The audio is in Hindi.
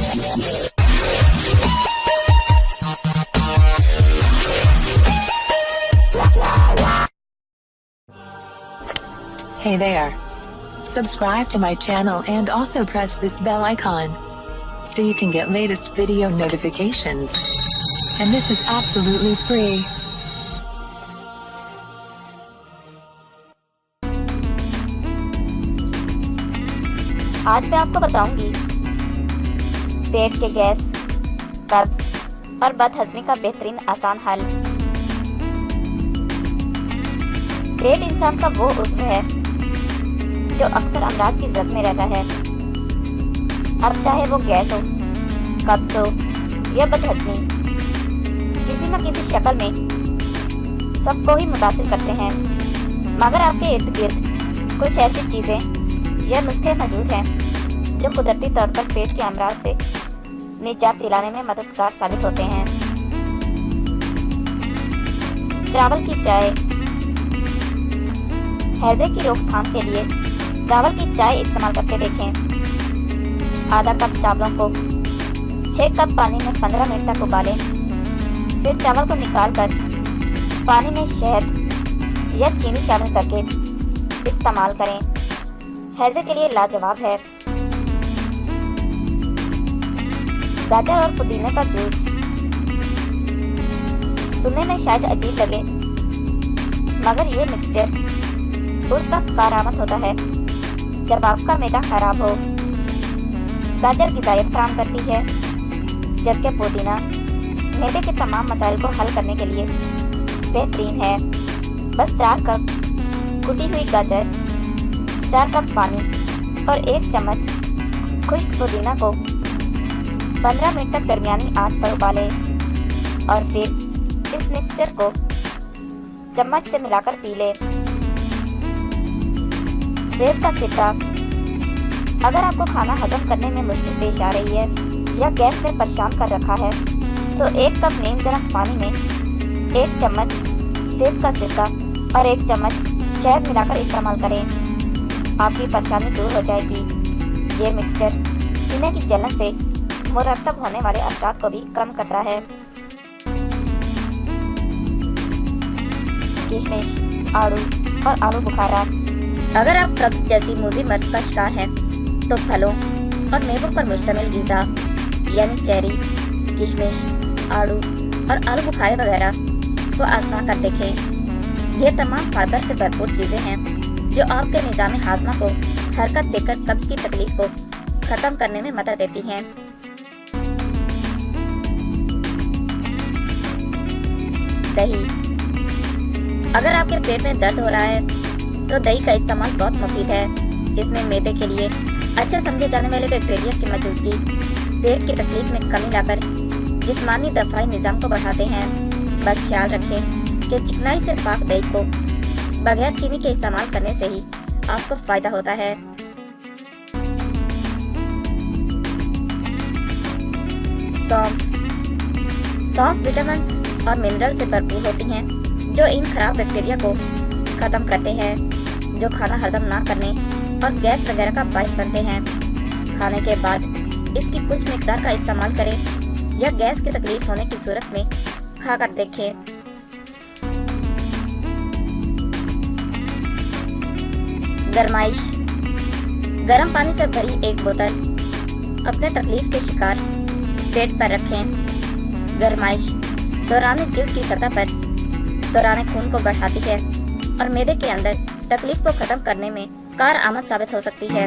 Hey there. Subscribe to my channel and also press this bell icon so you can get latest video notifications. And this is absolutely free. आज मैं आपको बताऊंगी पेट के गैस, कब्ज और बदहजमी का बेहतरीन आसान हल। पेट इंसान का वो उज़्व है जो अक्सर अमराज की जद में रहता है। अब चाहे वो गैस हो, कब्ज हो या बदहजमी, किसी न किसी शक्ल में सबको ही मुतासिर करते हैं। मगर आपके इर्द गिर्द कुछ ऐसी चीज़ें या नुस्खे मौजूद हैं जो कुदरती तौर पर पेट के अमराज से निजात दिलाने में मददगार साबित होते हैं। चावल की चाय। हैजे की रोकथाम के लिए चावल की चाय इस्तेमाल करके देखें। आधा कप चावलों को 6 कप पानी में 15 मिनट तक उबालें। फिर चावल को निकालकर पानी में शहद या चीनी शामिल करके इस्तेमाल करें। हैजे के लिए लाजवाब है। गाजर और पुदीने का जूस। सुनने में शायद अजीब लगे, मगर ये मिक्सचर उस वक्त कारआमद होता है जब आपका मैदा खराब हो। गाजर गिज़ायत फराहम करती है, जबकि पुदीना मैदे के तमाम मसाइल को हल करने के लिए बेहतरीन है। बस 4 कप कुटी हुई गाजर, 4 कप पानी और 1 चम्मच खुश्क पुदीना को 15 मिनट तक दरमियानी आंच पर उबालें और फिर इस मिक्सचर को चम्मच से मिलाकर पी लें। सेब का सिरका। अगर आपको खाना हजम करने में मुश्किल पेश आ रही है या गैस ने परेशान कर रखा है तो 1 कप नीम गर्म पानी में 1 चम्मच सेब का सिरका और 1 चम्मच शहद मिलाकर इस्तेमाल करें। आपकी परेशानी दूर हो जाएगी। ये मिक्सचर सीने की जलन से मुरतब होने वाले असरात को भी कम करता है। किशमिश, आड़ू और आलू बुखारा। अगर आप कब्ज जैसी मूजी मर्ज का शिकार हैं तो फलों और मेवों पर मुश्तमिल ग़िज़ा यानी चेरी, किशमिश, आड़ू और आलू बुखारे वगैरह को आजमा कर देखें। ये तमाम फाइबर से भरपूर चीज़ें हैं जो आपके निज़ाम हाज़मा को हरकत देकर कब्ज की तकलीफ को ख़त्म करने में मदद देती हैं। दही। अगर आपके पेट में दर्द हो रहा है तो दही का इस्तेमाल बहुत मुफीद है। इसमें मैदे के लिए अच्छे समझे जाने वाले बैक्टीरिया की मौजूदगी पेट की तकलीफ में कमी लाकर जिस्मानी दफाई निज़ाम को बढ़ाते हैं। बस ख्याल रखें कि चिकनाई से पाक दही को बगैर चीनी के इस्तेमाल करने से ही आपको फ़ायदा होता है। सौंफ। सौंफ विटामिन और मिनरल से भरपूर होती हैं जो इन खराब बैक्टीरिया को ख़त्म करते हैं जो खाना हजम ना करने और गैस वगैरह का बायस बनते हैं। खाने के बाद इसकी कुछ मिकदार का इस्तेमाल करें या गैस की तकलीफ होने की सूरत में खाकर देखें। गरमाइश। गर्म पानी से भरी 1 बोतल अपने तकलीफ के शिकार पेट पर रखें। गरमाइश दौरान जिल्द की सतह पर दौरान खून को बढ़ाती है और मैदे के अंदर तकलीफ को ख़त्म करने में कारआमद साबित हो सकती है।